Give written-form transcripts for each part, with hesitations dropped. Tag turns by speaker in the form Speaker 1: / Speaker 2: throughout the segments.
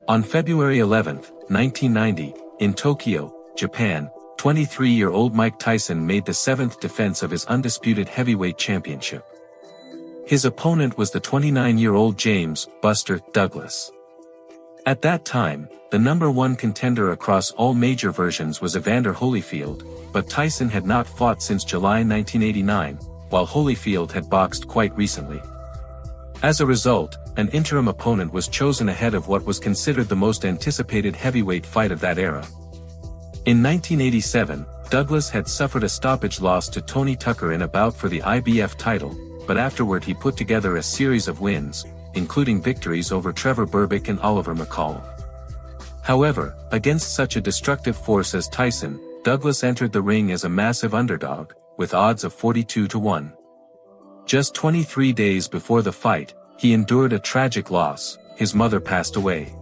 Speaker 1: On February 11, 1990, in Tokyo, Japan, 23-year-old Mike Tyson made the seventh defense of his undisputed heavyweight championship. His opponent was the 29-year-old James "Buster" Douglas. At that time, the #1 contender across all major versions was Evander Holyfield, but Tyson had not fought since July 1989, while Holyfield had boxed quite recently. As a result, an interim opponent was chosen ahead of what was considered the most anticipated heavyweight fight of that era. In 1987, Douglas had suffered a stoppage loss to Tony Tucker in a bout for the IBF title, but afterward he put together a series of wins, including victories over Trevor Berbick and Oliver McCall. However, against such a destructive force as Tyson, Douglas entered the ring as a massive underdog, with odds of 42-1. Just 23 days before the fight, he endured a tragic loss. His mother passed away.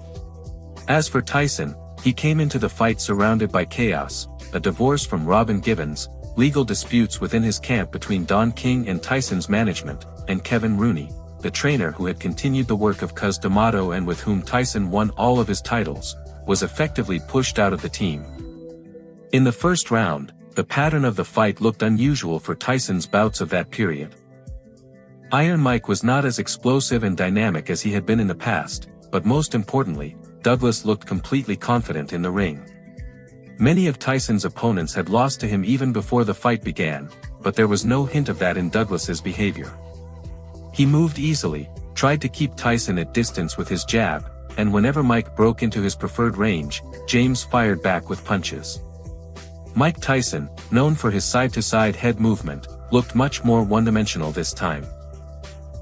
Speaker 1: As for Tyson, he came into the fight surrounded by chaos, a divorce from Robin Givens, legal disputes within his camp between Don King and Tyson's management, and Kevin Rooney, the trainer who had continued the work of Cus D'Amato and with whom Tyson won all of his titles, was effectively pushed out of the team. In the first round, the pattern of the fight looked unusual for Tyson's bouts of that period. Iron Mike was not as explosive and dynamic as he had been in the past, but most importantly, Douglas looked completely confident in the ring. Many of Tyson's opponents had lost to him even before the fight began, but there was no hint of that in Douglas's behavior. He moved easily, tried to keep Tyson at distance with his jab, and whenever Mike broke into his preferred range, James fired back with punches. Mike Tyson, known for his side-to-side head movement, looked much more one-dimensional this time.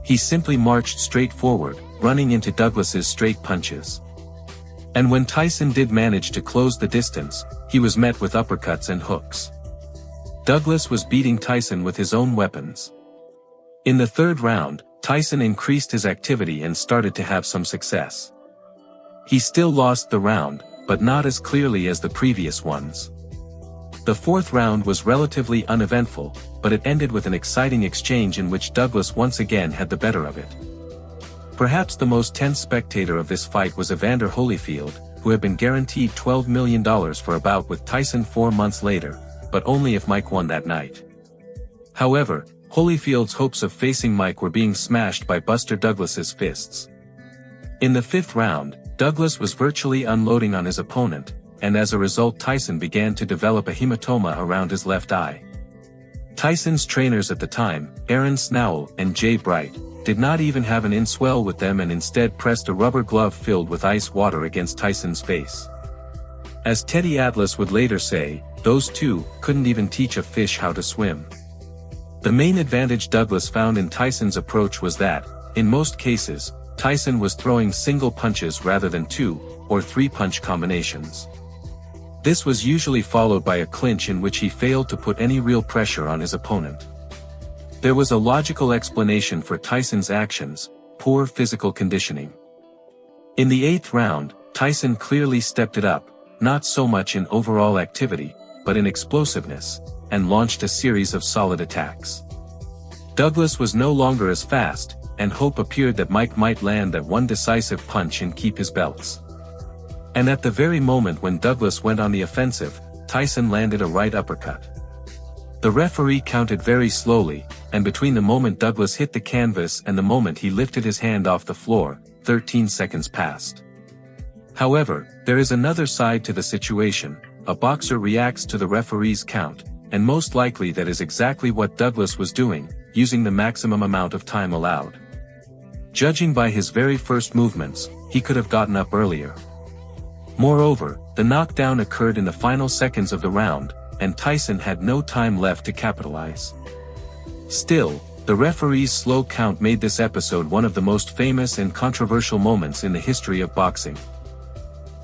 Speaker 1: He simply marched straight forward, running into Douglas's straight punches. And when Tyson did manage to close the distance, he was met with uppercuts and hooks. Douglas was beating Tyson with his own weapons. In the third round, Tyson increased his activity and started to have some success. He still lost the round, but not as clearly as the previous ones. The fourth round was relatively uneventful, but it ended with an exciting exchange in which Douglas once again had the better of it. Perhaps the most tense spectator of this fight was Evander Holyfield, who had been guaranteed $12 million for a bout with Tyson 4 months later, but only if Mike won that night. However, Holyfield's hopes of facing Mike were being smashed by Buster Douglas's fists. In the fifth round, Douglas was virtually unloading on his opponent, and as a result Tyson began to develop a hematoma around his left eye. Tyson's trainers at the time, Aaron Snowell and Jay Bright, did not even have an in-swell with them and instead pressed a rubber glove filled with ice water against Tyson's face. As Teddy Atlas would later say, those two couldn't even teach a fish how to swim. The main advantage Douglas found in Tyson's approach was that, in most cases, Tyson was throwing single punches rather than 2 or 3 punch combinations. This was usually followed by a clinch in which he failed to put any real pressure on his opponent. There was a logical explanation for Tyson's actions: poor physical conditioning. In the 8th round, Tyson clearly stepped it up, not so much in overall activity, but in explosiveness, and launched a series of solid attacks. Douglas was no longer as fast, and hope appeared that Mike might land that one decisive punch and keep his belts. And at the very moment when Douglas went on the offensive, Tyson landed a right uppercut. The referee counted very slowly, and between the moment Douglas hit the canvas and the moment he lifted his hand off the floor, 13 seconds passed. However, there is another side to the situation: a boxer reacts to the referee's count, and most likely that is exactly what Douglas was doing, using the maximum amount of time allowed. Judging by his very first movements, he could have gotten up earlier. Moreover, the knockdown occurred in the final seconds of the round, and Tyson had no time left to capitalize. Still, the referee's slow count made this episode one of the most famous and controversial moments in the history of boxing.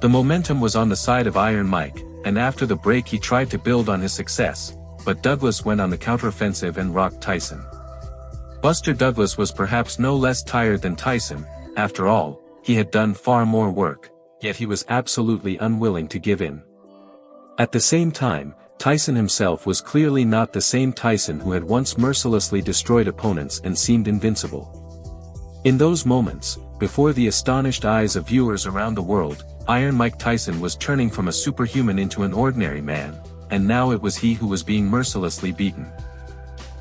Speaker 1: The momentum was on the side of Iron Mike, and after the break he tried to build on his success, but Douglas went on the counteroffensive and rocked Tyson. Buster Douglas was perhaps no less tired than Tyson. After all, he had done far more work, yet he was absolutely unwilling to give in. At the same time, Tyson himself was clearly not the same Tyson who had once mercilessly destroyed opponents and seemed invincible. In those moments, before the astonished eyes of viewers around the world, Iron Mike Tyson was turning from a superhuman into an ordinary man, and now it was he who was being mercilessly beaten.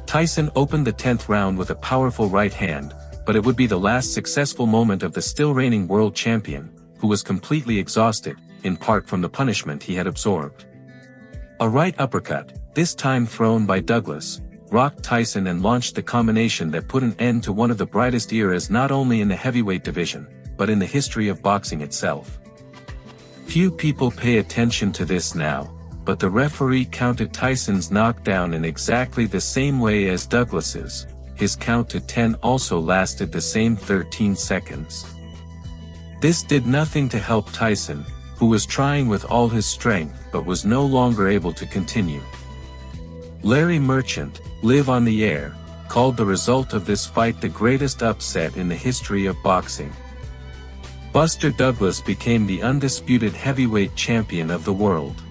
Speaker 1: Tyson opened the 10th round with a powerful right hand, but it would be the last successful moment of the still reigning world champion, who was completely exhausted, in part from the punishment he had absorbed. A right uppercut, this time thrown by Douglas, rocked Tyson and launched the combination that put an end to one of the brightest eras not only in the heavyweight division, but in the history of boxing itself. Few people pay attention to this now, but the referee counted Tyson's knockdown in exactly the same way as Douglas's. His count to 10 also lasted the same 13 seconds. This did nothing to help Tyson, who was trying with all his strength but was no longer able to continue. Larry Merchant, live on the air, called the result of this fight the greatest upset in the history of boxing. Buster Douglas became the undisputed heavyweight champion of the world.